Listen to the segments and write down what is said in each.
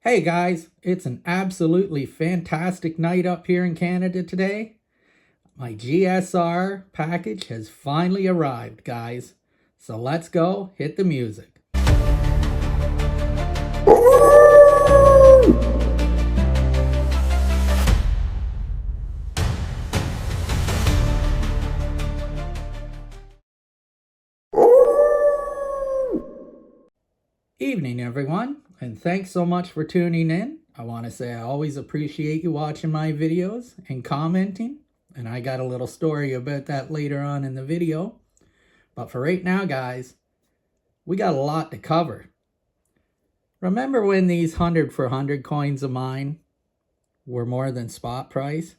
Hey guys, it's an absolutely fantastic night up here in Canada today. My GSR package has finally arrived, guys. So let's go hit the music. Evening, everyone, and thanks so much for tuning in. I want to say I always appreciate you watching my videos and commenting, and I got a little story about that later on in the video. But for right now, guys, we got a lot to cover. Remember when these 100 for 100 coins of mine were more than spot price?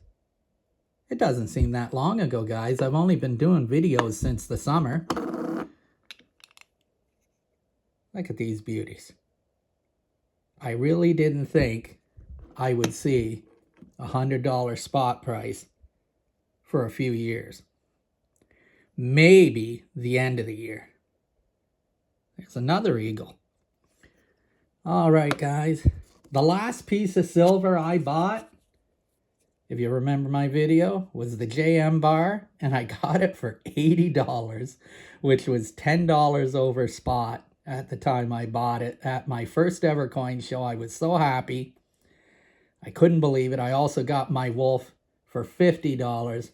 It doesn't seem that long ago, guys. I've only been doing videos since the summer. Look at these beauties. I really didn't think I would see a $100 spot price for a few years. Maybe the end of the year. There's another eagle. All right, guys. The last piece of silver I bought, if you remember my video, was the JM bar, and I got it for $80, which was $10 over spot at the time I bought it at my first ever coin show. I was so happy. I couldn't believe it. I also got my wolf for $50.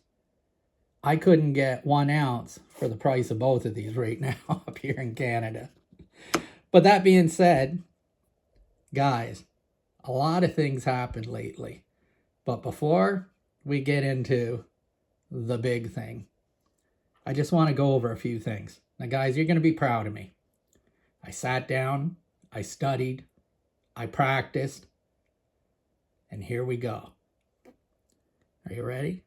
I couldn't get 1 ounce for the price of both of these right now up here in Canada. But that being said, guys, a lot of things happened lately. But before we get into the big thing, I just want to go over a few things. Now, guys, you're going to be proud of me. I sat down, I studied, I practiced, and here we go. Are you ready?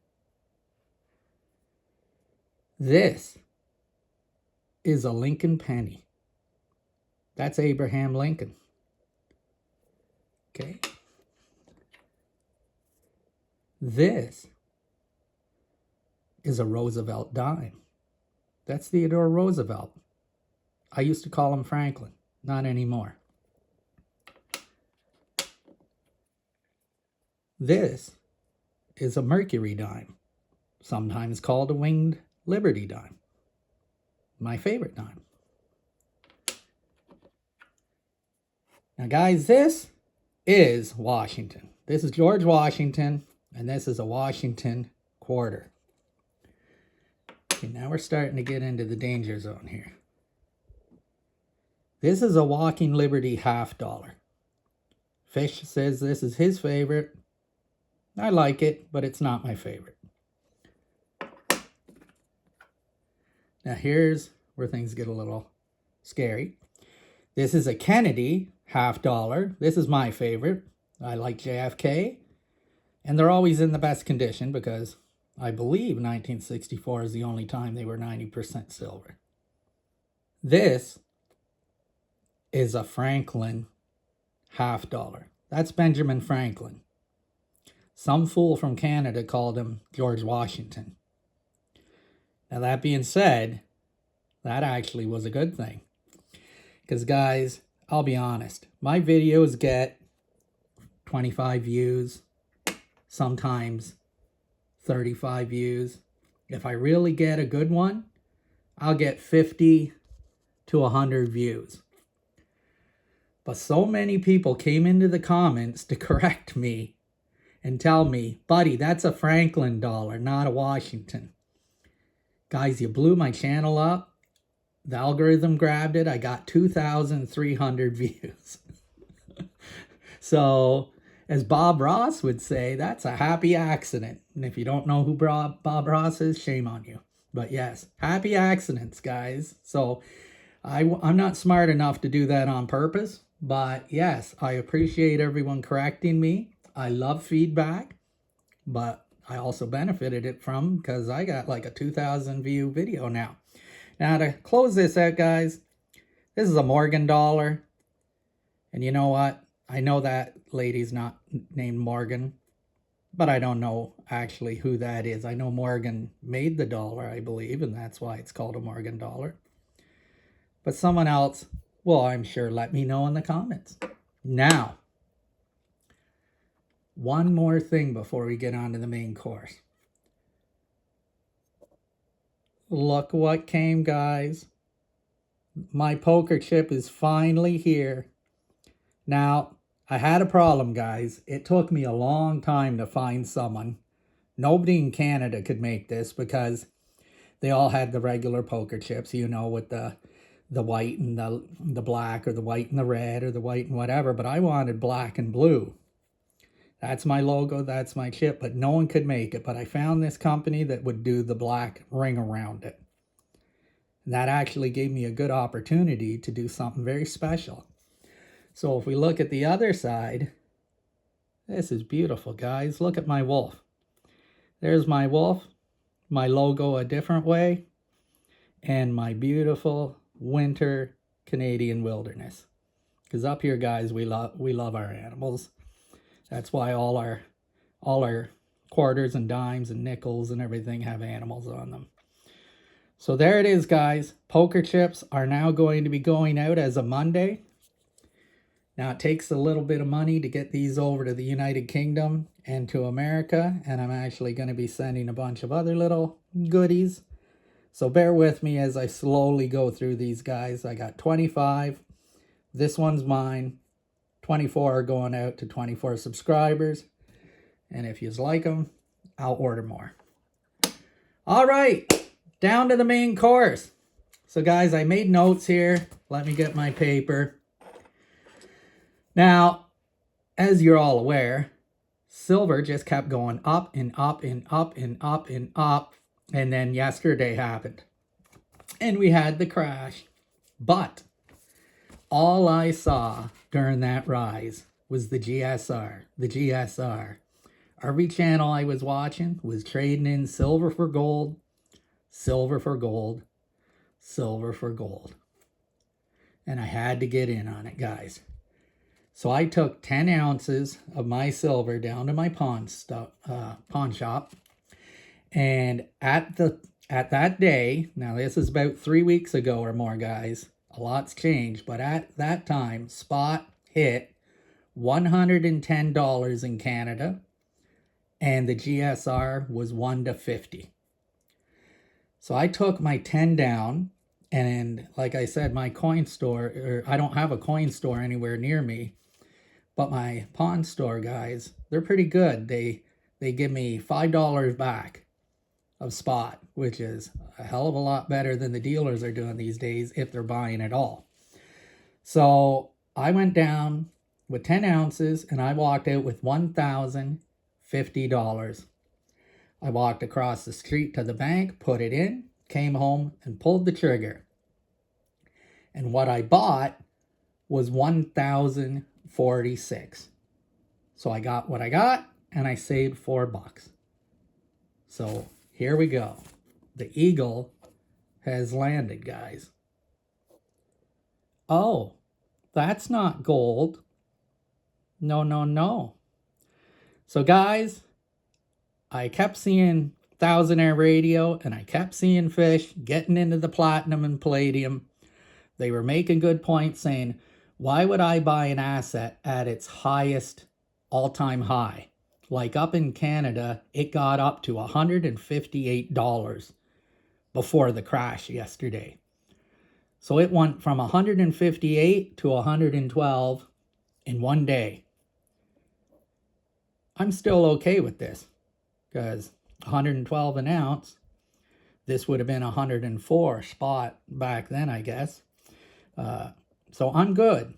This is a Lincoln penny. That's Abraham Lincoln. Okay. This is a Roosevelt dime. That's Theodore Roosevelt. I used to call him Franklin. Not anymore. This is a Mercury dime, sometimes called a winged Liberty dime. My favorite dime. Now, guys, this is Washington. This is George Washington, and this is a Washington quarter. Okay, now we're starting to get into the danger zone here. This is a Walking Liberty $50. Fish says this is his favorite. I like it, but it's not my favorite. Now here's where things get a little scary. This is a Kennedy $50. This is my favorite. I like JFK. And they're always in the best condition because I believe 1964 is the only time they were 90% silver. This is a Franklin $50. That's Benjamin Franklin. Some fool from Canada called him George Washington. Now, that being said, that actually was a good thing. Because, guys, I'll be honest. My videos get 25 views, sometimes 35 views. If I really get a good one, I'll get 50 to 100 views. But so many people came into the comments to correct me and tell me, buddy, that's a Franklin dollar, not a Washington. Guys, you blew my channel up. The algorithm grabbed it. I got 2,300 views. So, as Bob Ross would say, that's a happy accident. And if you don't know who Bob Ross is, shame on you. But yes, happy accidents, guys. So, I'm not smart enough to do that on purpose. But yes, I appreciate everyone correcting me. I love feedback. But I also benefited it from because I got like a 2,000 view video now. Now to close this out, guys, this is a Morgan dollar. And you know what? I know that lady's not named Morgan, but I don't know actually who that is. I know Morgan made the dollar, I believe, and that's why it's called a Morgan dollar. But someone else will, I'm sure, let me know in the comments. Now, one more thing before we get on to the main course. Look what came, guys. My poker chip is finally here. Now, I had a problem, guys. It took me a long time to find someone. Nobody in Canada could make this because they all had the regular poker chips, you know, with the white and the black, or the white and the red, or the white and whatever. But I wanted black and blue. That's my logo, that's my chip, but no one could make it. But I found this company that would do the black ring around it. And that actually gave me a good opportunity to do something very special. So if we look at the other side, this is beautiful, guys. Look at my wolf. There's my wolf, my logo a different way, and my beautiful winter Canadian wilderness. Because up here, guys, we love our animals. That's why all our quarters and dimes and nickels and everything have animals on them. So there it is, guys. Poker chips are now going to be going out as of Monday. Now, it takes a little bit of money to get these over to the United Kingdom and to America, and I'm actually going to be sending a bunch of other little goodies. So bear with me as I slowly go through these, guys. I got 25. This one's mine. 24 are going out to 24 subscribers. And if you like them, I'll order more. All right, down to the main course. So, guys, I made notes here. Let me get my paper. Now, as you're all aware, silver just kept going up and up and up and up and up. And then yesterday happened. And we had the crash. But all I saw during that rise was the GSR. The GSR. Every channel I was watching was trading in silver for gold, silver for gold, silver for gold. And I had to get in on it, guys. So I took 10 ounces of my silver down to my pawn shop. And at that day, now this is about 3 weeks ago or more, guys. A lot's changed, but at that time, spot hit $110 in Canada, and the GSR was 1 to 50. So I took my 10 down, and like I said, my coin store, or I don't have a coin store anywhere near me, but my pawn store guys, they're pretty good. They give me $5 back of spot, which is a hell of a lot better than the dealers are doing these days if they're buying at all. So I went down with 10 ounces and I walked out with $1,050. I walked across the street to the bank, put it in, came home and pulled the trigger. And what I bought was $1,046. So I got what I got and I saved $4. So here we go. The eagle has landed, guys. Oh, that's not gold. No, no, no. So, guys, I kept seeing Thousandaire Radio and I kept seeing fish getting into the platinum and palladium. They were making good points saying, why would I buy an asset at its highest all-time high? Like up in Canada, it got up to $158 before the crash yesterday. So it went from 158 to 112 in one day. I'm still okay with this because 112 an ounce, this would have been 104 spot back then, I guess. So I'm good.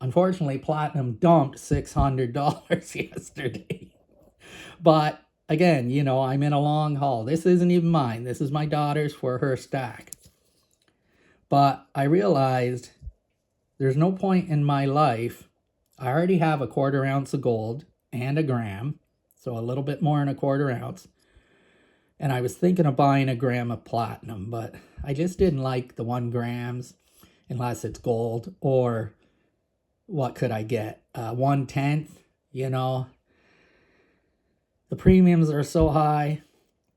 Unfortunately, platinum dumped $600 yesterday. But again, you know, I'm in a long haul. This isn't even mine. This is my daughter's for her stack. But I realized there's no point in my life. I already have a 1/4 ounce of gold and a gram. So a little bit more than a 1/4 ounce. And I was thinking of buying a gram of platinum, but I just didn't like the 1 grams unless it's gold, or what could I get? 1/10, you know. The premiums are so high,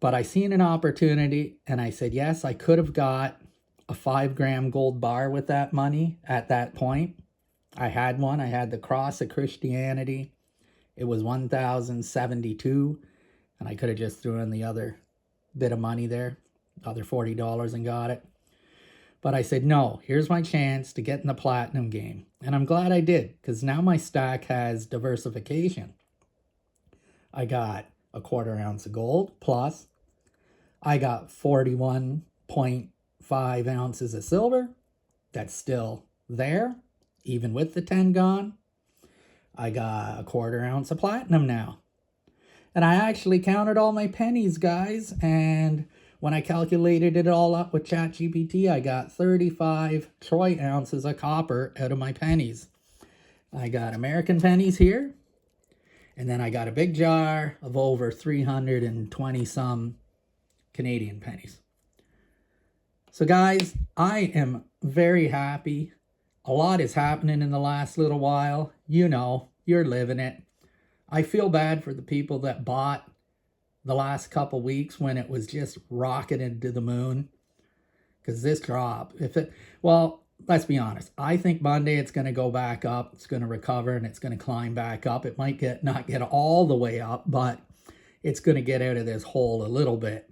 but I seen an opportunity and I said, yes, I could have got a 5-gram gold bar with that money at that point. I had one. I had the Cross of Christianity it was 1,072, and I could have just threw in the other bit of money there, other $40, and got it. But I said, no, here's my chance to get in the platinum game. And I'm glad I did, because now my stack has diversification. I got a 1/4 ounce of gold, plus I got 41.5 ounces of silver. That's still there, even with the 10 gone. I got a 1/4 ounce of platinum now. And I actually counted all my pennies, guys, and when I calculated it all up with ChatGPT, I got 35 troy ounces of copper out of my pennies. I got American pennies here, and then I got a big jar of over 320 some Canadian pennies. So guys, I am very happy. A lot is happening in the last little while. You know, you're living it. I feel bad for the people that bought the last couple weeks when it was just rocketing to the moon. Because this drop, well, let's be honest. I think Monday it's going to go back up. It's going to recover and it's going to climb back up. It might not get all the way up, but it's going to get out of this hole a little bit.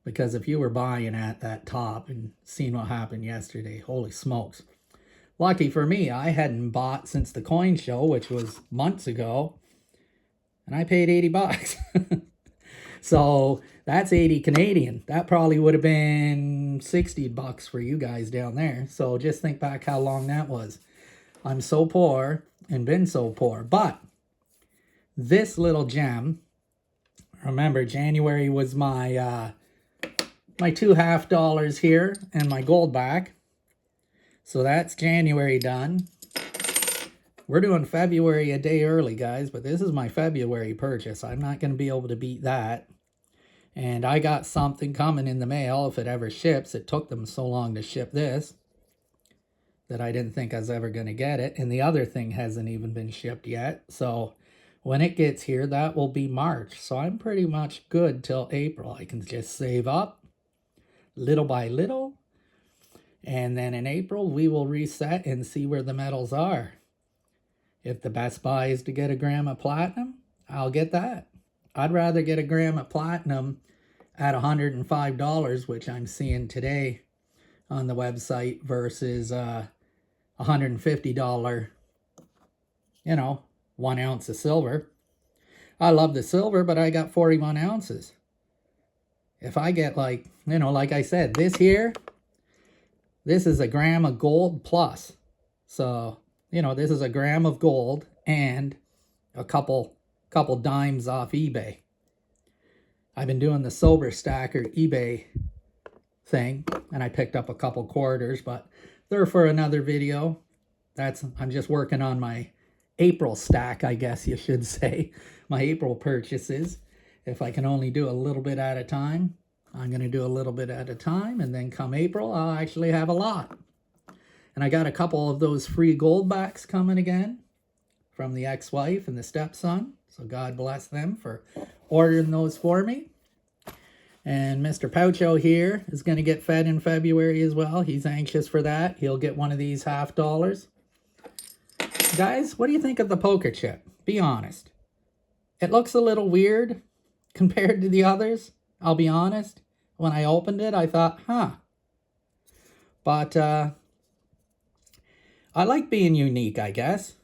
Because if you were buying at that top and seeing what happened yesterday, holy smokes. Lucky for me, I hadn't bought since the coin show, which was months ago. And I paid $80. So that's 80 Canadian. That probably would have been $60 for you guys down there. So just think back how long that was. I'm so poor and been so poor. But this little gem, remember January was my my $2.50 here and my gold back. So that's January done. We're doing February a day early, guys, but this is my February purchase. I'm not going to be able to beat that. And I got something coming in the mail if it ever ships. It took them so long to ship this that I didn't think I was ever going to get it. And the other thing hasn't even been shipped yet. So when it gets here, that will be March. So I'm pretty much good till April. I can just save up little by little. And then in April, we will reset and see where the metals are. If the best buy is to get a gram of platinum, I'll get that. I'd rather get a gram of platinum at $105, which I'm seeing today on the website, versus $150, 1 ounce of silver. I love the silver, but I got 41 ounces. If I get like I said, this is a gram of gold plus. So, this is a gram of gold and a couple dimes off eBay. I've been doing the Sober Stacker eBay thing, and I picked up a couple quarters, but they're for another video. I'm just working on my April stack, I guess you should say. My April purchases. If I can only do a little bit at a time, I'm going to do a little bit at a time, and then come April, I'll actually have a lot. And I got a couple of those free gold backs coming again from the ex-wife and the stepson. So God bless them for ordering those for me. And Mr. Poucho here is going to get fed in February as well. He's anxious for that. He'll get one of these $50. Guys, what do you think of the poker chip? Be honest. It looks a little weird compared to the others. I'll be honest. When I opened it, I thought, But I like being unique, I guess.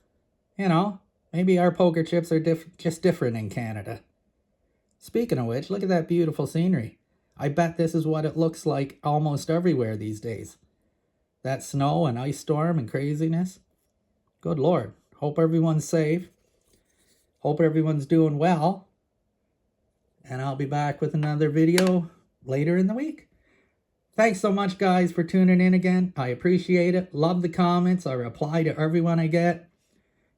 Maybe our poker chips are just different in Canada. Speaking of which, look at that beautiful scenery. I bet this is what it looks like almost everywhere these days. That snow and ice storm and craziness. Good Lord. Hope everyone's safe. Hope everyone's doing well. And I'll be back with another video later in the week. Thanks so much, guys, for tuning in again. I appreciate it. Love the comments. I reply to everyone I get.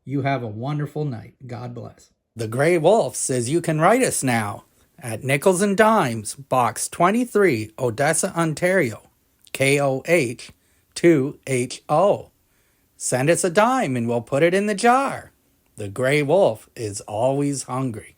You have a wonderful night. God bless. The Grey Wolf says you can write us now at Nickels and Dimes, Box 23, Odessa, Ontario, KOH 2HO. Send us a dime and we'll put it in the jar. The Grey Wolf is always hungry.